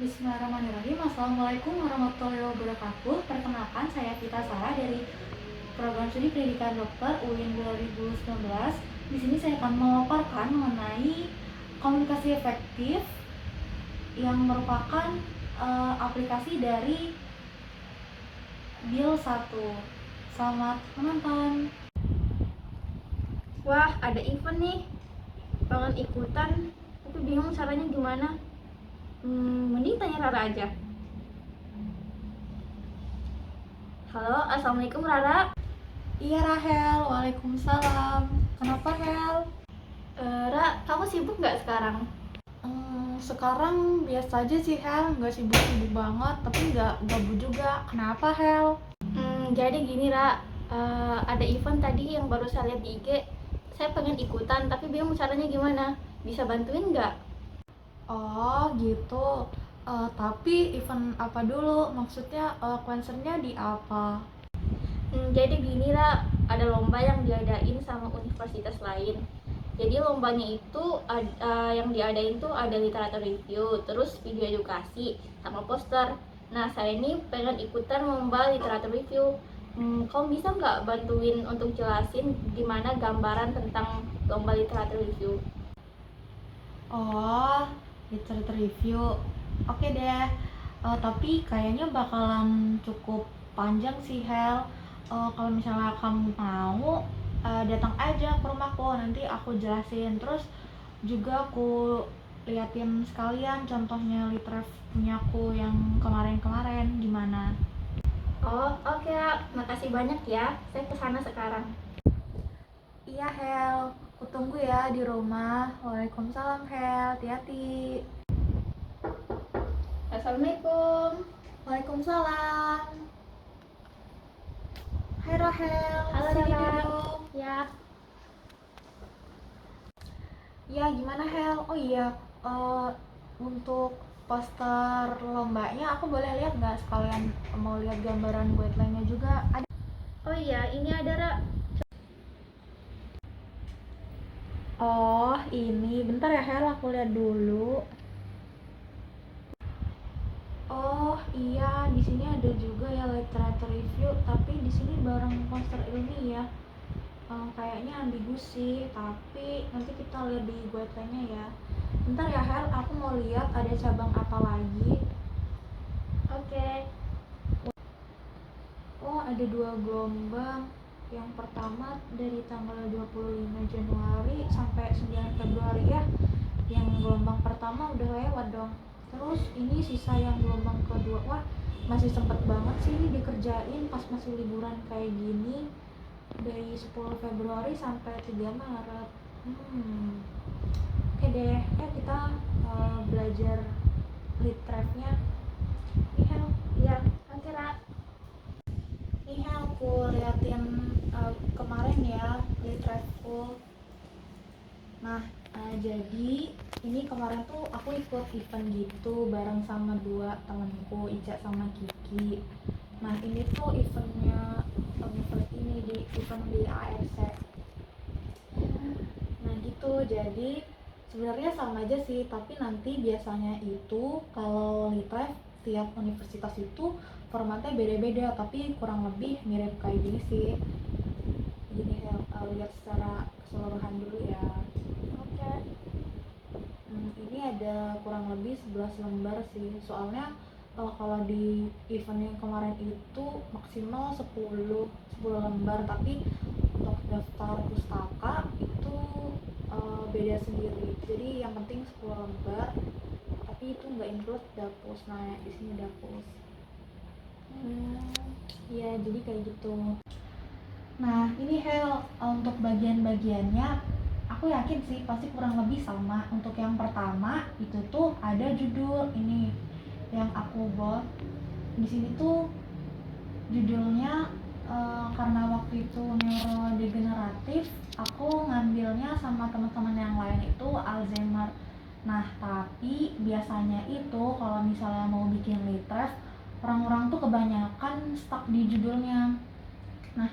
Bismillahirrahmanirrahim. Assalamualaikum warahmatullahi wabarakatuh. Perkenalkan, saya Vita Sarah dari Program Studi Pendidikan Dokter UIN 2019. Di sini saya akan memaparkan mengenai komunikasi efektif yang merupakan aplikasi dari Bill 1. Selamat menonton. Wah, ada event nih. Pengen ikutan, tapi bingung caranya gimana. Mending tanya Rara aja. Halo, assalamualaikum Rara. Iya Rahel, waalaikumsalam. Kenapa Hel? Ra, kamu sibuk nggak sekarang? Sekarang biasa aja sih Hel, nggak sibuk-sibuk banget, tapi nggak gabut juga. Kenapa Hel? Jadi gini Ra, ada event tadi yang baru saya lihat di IG. Saya pengen ikutan, tapi bingung caranya gimana. Bisa bantuin nggak? Oh gitu. Tapi event apa dulu? Maksudnya concernnya di apa? Jadi gini Ra, ada lomba yang diadain sama universitas lain. Jadi lombanya itu yang diadain tuh ada literatur review, terus video edukasi, sama poster. Nah, saya ini pengen ikutan lomba literatur review. Kamu bisa nggak bantuin untuk jelasin gimana gambaran tentang lomba literatur review? Oh, literature review. Oke deh. Tapi kayaknya bakalan cukup panjang sih Hel. Kalau misalnya kamu mau, datang aja ke rumahku. Nanti aku jelasin. Terus juga aku liatin sekalian contohnya litref punya aku yang kemarin-kemarin gimana. Oh, oke, makasih banyak ya. Saya kesana sekarang. Iya Hel, aku tunggu ya di rumah. Waalaikumsalam Hel, hati-hati. Assalamualaikum. Waalaikumsalam. Hai Rahel, Halo sini Rara. duduk. Ya, Ya gimana Hel? Oh iya, untuk poster lombanya aku boleh lihat nggak, sekalian mau lihat gambaran guideline-nya juga ada. oh iya, ini ada Ra. Oh ini, bentar ya Hel, aku lihat dulu. Oh iya, di sini ada juga ya literature review, tapi di sini bareng poster ilmiah. Kayaknya ambigu sih, tapi nanti kita lihat di guideline-nya ya. Bentar ya Hel, aku mau lihat ada cabang apa lagi. Oke. Oh ada dua gelombang. Yang pertama dari tanggal 25 Januari sampai 9 Februari ya. Yang gelombang pertama udah lewat dong. Terus ini sisa yang gelombang kedua. Wah masih sempet banget sih ini dikerjain pas masih liburan kayak gini, dari 10 Februari sampai 3 Maret. Oke deh, kita belajar litrefnya. Ihel, Iya, oke Ra. aku liatin kemarin ya litrefku. Nah, jadi ini kemarin tuh aku ikut event gitu bareng sama dua temenku, Ica sama Kiki. Nah, ini tuh eventnya universitas ini, di event di ARC. Nah gitu, jadi sebenarnya sama aja sih, tapi nanti biasanya itu kalau litref tiap universitas itu formatnya beda-beda, tapi kurang lebih mirip kayak gini sih. Gini ya, lihat secara keseluruhan dulu ya. Oke. Ini ada kurang lebih 11 lembar sih, soalnya kalau di event yang kemarin itu maksimal 10 lembar, tapi untuk daftar pustaka itu beda sendiri. Jadi yang penting 10 lembar, tapi itu nggak include dapus. Nah di sini dapus. Ya jadi kayak gitu. Nah ini Hel, untuk bagian-bagiannya aku yakin sih pasti kurang lebih sama. Untuk yang pertama itu tuh ada judul ini yang aku buat di sini tuh judulnya, karena waktu itu neurodegeneratif, aku ngambilnya sama teman-teman yang lain itu Alzheimer. Nah tapi biasanya itu kalau misalnya mau bikin litref, orang-orang tuh kebanyakan stuck di judulnya. Nah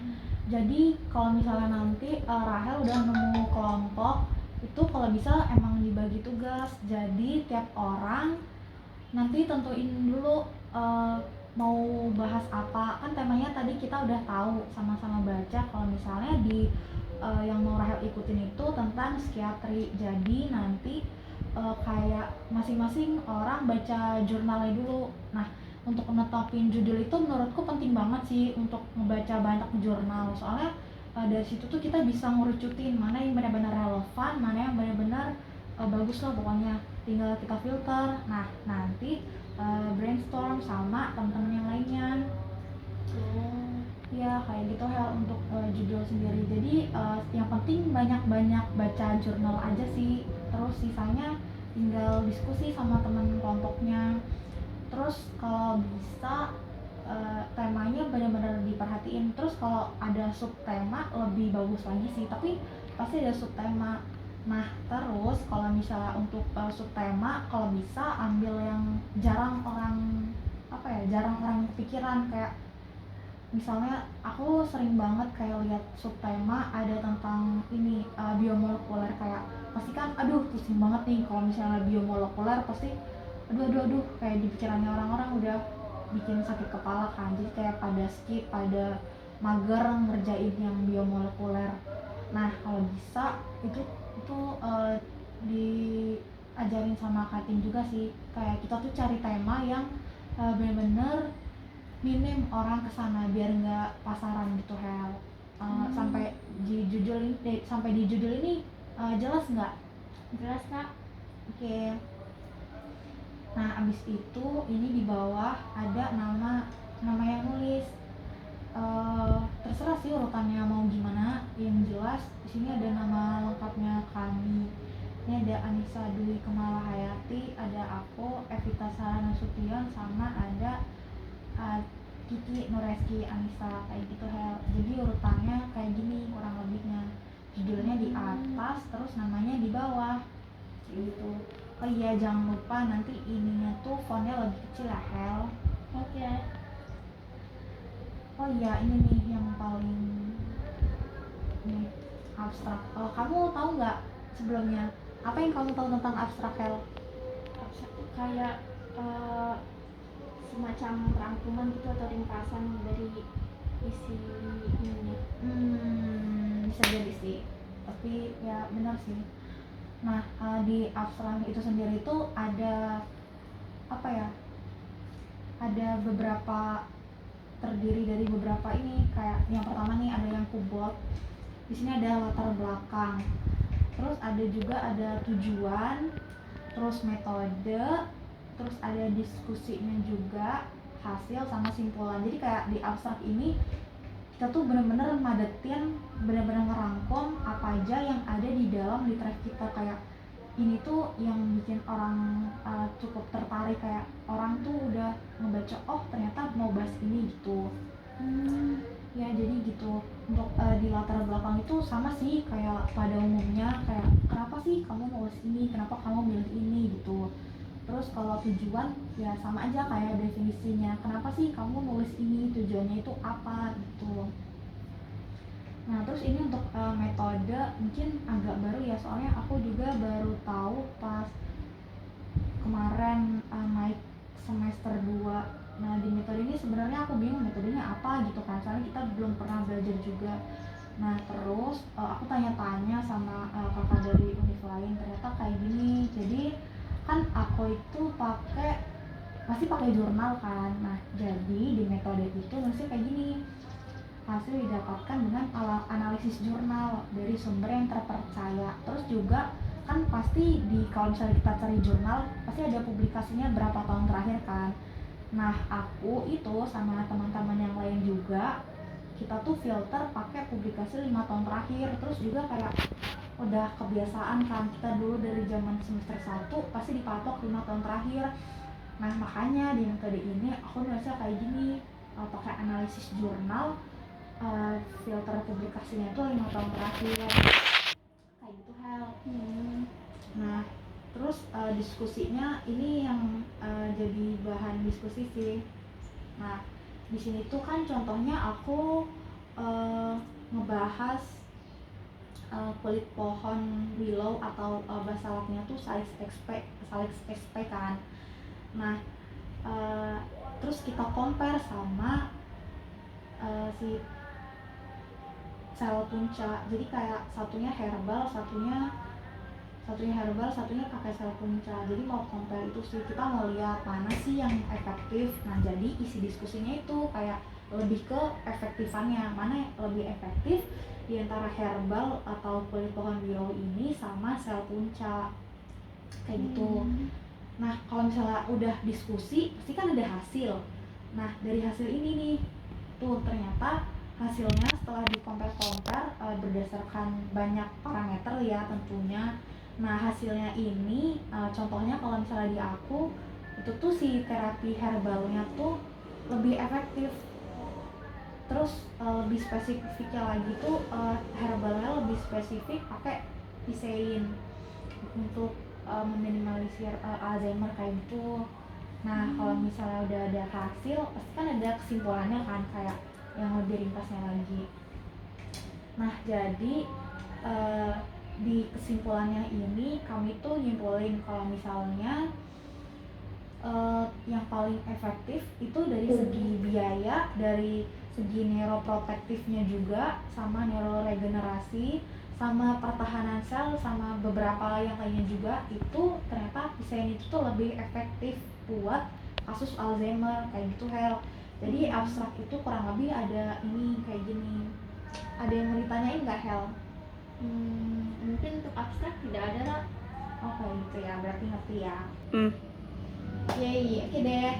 jadi kalau misalnya nanti Rahel udah nemu kelompok itu, kalau bisa emang dibagi tugas, jadi tiap orang nanti tentuin dulu mau bahas apa. Kan temanya tadi kita udah tahu sama-sama baca kalau misalnya di yang mau Rahel ikutin itu tentang psikiatri. Jadi nanti kayak masing-masing orang baca jurnalnya dulu. Nah, untuk menetapin judul itu menurutku penting banget sih untuk ngebaca banyak jurnal. Soalnya dari situ tuh kita bisa ngerucutin mana yang benar-benar relevan, mana yang benar-benar bagus lah pokoknya. Tinggal kita filter. Nah, nanti brainstorm sama teman-teman yang lainnya. Ya kayak gitu Hel untuk judul sendiri. Jadi yang penting banyak-banyak baca jurnal aja sih. Terus sisanya tinggal diskusi sama teman kelompoknya. Terus kalau bisa temanya benar-benar diperhatiin. Terus kalau ada subtema lebih bagus lagi sih. Tapi pasti ada subtema. Nah terus kalau misalnya untuk subtema kalau bisa ambil yang jarang orang jarang orang kepikiran. Kayak misalnya aku sering banget kayak lihat subtema ada tentang ini biomolekuler, kayak pasti kan aduh pusing banget nih kalau misalnya biomolekuler, pasti aduh kayak di pikirannya orang-orang udah bikin sakit kepala kan, jadi kayak pada skip, pada mager ngerjain yang biomolekuler. Nah kalau bisa itu diajarin sama Katin juga sih, kayak kita tuh cari tema yang bener-bener minim orang kesana biar nggak pasaran gitu Hel. Sampai di judul ini jelas nggak? Jelas Kak. Oke. Nah abis itu ini di bawah ada nama yang nulis. Terserah sih urutannya mau gimana, yang jelas di sini ada nama lengkapnya kami. Ini ada Anissa Dwi Kemala Hayati, ada aku Evita Sarana Sution, sama ada Kiki Nureski Anissa, kayak gitu Hel. Jadi urutannya kayak gini kurang lebihnya, judulnya di atas terus namanya di bawah gitu. Oh iya jangan lupa nanti ininya tuh fontnya lebih kecil ya Hel. Oke. Oh iya ini nih yang paling nih, abstrak. Kamu tahu nggak sebelumnya apa yang kamu tahu tentang abstrak Hel? Abstrak tuh kayak semacam rangkuman gitu atau ringkasan dari isi ini. Bisa jadi sih, tapi ya benar sih. Nah di abstrak itu sendiri itu ada apa ya, ada beberapa, terdiri dari beberapa ini, kayak yang pertama nih ada yang kubot, di sini ada latar belakang, terus ada juga ada tujuan, terus metode, terus ada diskusinya juga, hasil sama simpulan. Jadi kayak di abstrak ini kita tuh bener-bener madetin, bener-bener ngerangkum apa aja yang ada di dalam literasi kita. Kayak ini tuh yang bikin orang cukup tertarik, kayak orang tuh udah ngebaca oh ternyata mau bahas ini gitu. Ya jadi gitu. Untuk di latar belakang itu sama sih kayak pada umumnya, kayak kenapa sih kamu nulis ini, kenapa kamu milih ini gitu. Terus kalau tujuan ya sama aja kayak definisinya, kenapa sih kamu nulis ini, tujuannya itu apa gitu. Nah terus ini untuk metode mungkin agak baru ya, soalnya aku juga baru tahu pas kemarin naik semester 2. Nah di metode ini sebenarnya aku bingung metodenya apa gitu kan, soalnya kita belum pernah belajar juga. Nah terus aku tanya-tanya sama kakak dari univ lain, ternyata kayak gini. Jadi kan aku itu pasti pakai jurnal kan. Nah jadi di metode itu nulisnya kayak gini, hasil didapatkan dengan analisis jurnal dari sumber yang terpercaya. Terus juga kan pasti kalau misalnya kita cari jurnal pasti ada publikasinya berapa tahun terakhir kan. Nah aku itu sama teman-teman yang lain juga, kita tuh filter pakai publikasi 5 tahun terakhir. Terus juga kayak udah kebiasaan kan, kita dulu dari zaman semester 1 pasti dipatok 5 tahun terakhir. Nah makanya di metode ini aku nulisnya kayak gini, pakai analisis jurnal, filter publikasinya itu 5 tahun terakhir kayak gitu Hel. Nah terus diskusinya ini yang jadi bahan diskusi sih. Nah di sini tuh kan contohnya aku ngebahas kulit pohon willow atau bahasa latinnya tuh Salix sp kan. Nah, terus kita compare sama si sel punca. Jadi kayak satunya herbal, satunya herbal, satunya pakai sel punca. Jadi mau compare itu sih, kita mau lihat mana sih yang efektif. Nah, jadi isi diskusinya itu kayak lebih ke efektifannya, mana yang lebih efektif di antara herbal atau kulit pohon biru ini sama sel punca. Kayak gitu. Nah, kalau misalnya udah diskusi, pasti kan ada hasil. Nah, dari hasil ini nih, tuh ternyata hasilnya setelah di-compare berdasarkan banyak parameter ya tentunya. Nah, hasilnya ini contohnya kalau misalnya di aku, itu tuh si terapi herbalnya tuh lebih efektif. Terus lebih spesifiknya lagi tuh herbalnya lebih spesifik pakai pisein untuk meminimalisir Alzheimer kayak gitu. Nah, kalau misalnya udah ada hasil, pasti kan ada kesimpulannya kan, kayak yang lebih ringkasnya lagi. Nah, jadi di kesimpulannya ini kami tuh nyimpulin kalau misalnya yang paling efektif itu dari segi biaya, dari segi neuroprotektifnya juga, sama neuroregenerasi, sama pertahanan sel, sama beberapa yang lainnya juga. Itu ternyata pisein itu tuh lebih efektif buat kasus Alzheimer kayak gitu, Hel. Jadi abstrak itu kurang lebih ada ini kayak gini. Ada yang mau ditanyain nggak, Hel? Mungkin untuk abstrak tidak ada lah. Oh kayak gitu ya, berarti ngerti ya. Hmm. Yeay, oke deh.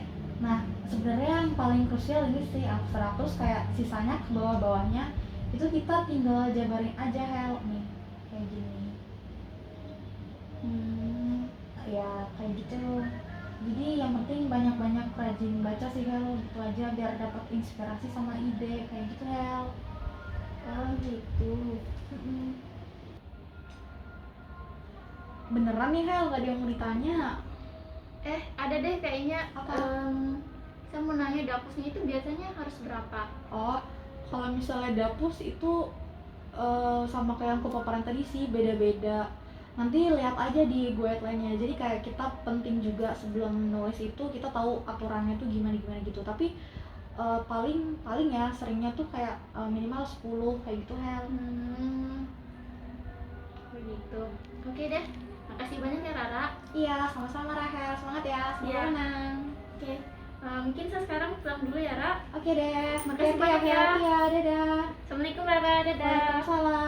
Nah, sebenarnya yang paling krusial ini sih abstrak, terus kayak sisanya ke bawah-bawahnya itu kita tinggal jabarin aja, Hel. Nih, kayak gini. Ya, kayak gitu. Jadi yang penting banyak-banyak rajin baca sih, Hel. Gitu aja biar dapat inspirasi sama ide kayak gitu, Hel. Oh gitu. Beneran nih, Hel, gak ada yang mau ditanya. Ada deh kayaknya. Apa? Saya mau nanya dapusnya itu biasanya harus berapa? Oh, kalau misalnya dapus itu sama kayak yang kupaparan tadi sih, beda-beda. Nanti lihat aja di guideline-nya. Jadi kayak kita penting juga sebelum nulis itu kita tahu aturannya tuh gimana gitu. Tapi paling ya seringnya tuh kayak minimal 10 kayak gitu, Hel. Begitu. Oke deh. Makasih banyak ya Rara. Iya, sama-sama Rahel. Semangat ya, semoga Iya. menang. Oke. Mungkin saya sekarang pulang dulu ya Ra. Oke deh, Makasih hati-hati banyak ya. Hel. Iya, dadah. Assalamualaikum Rara. Dadah. Waalaikumsalam.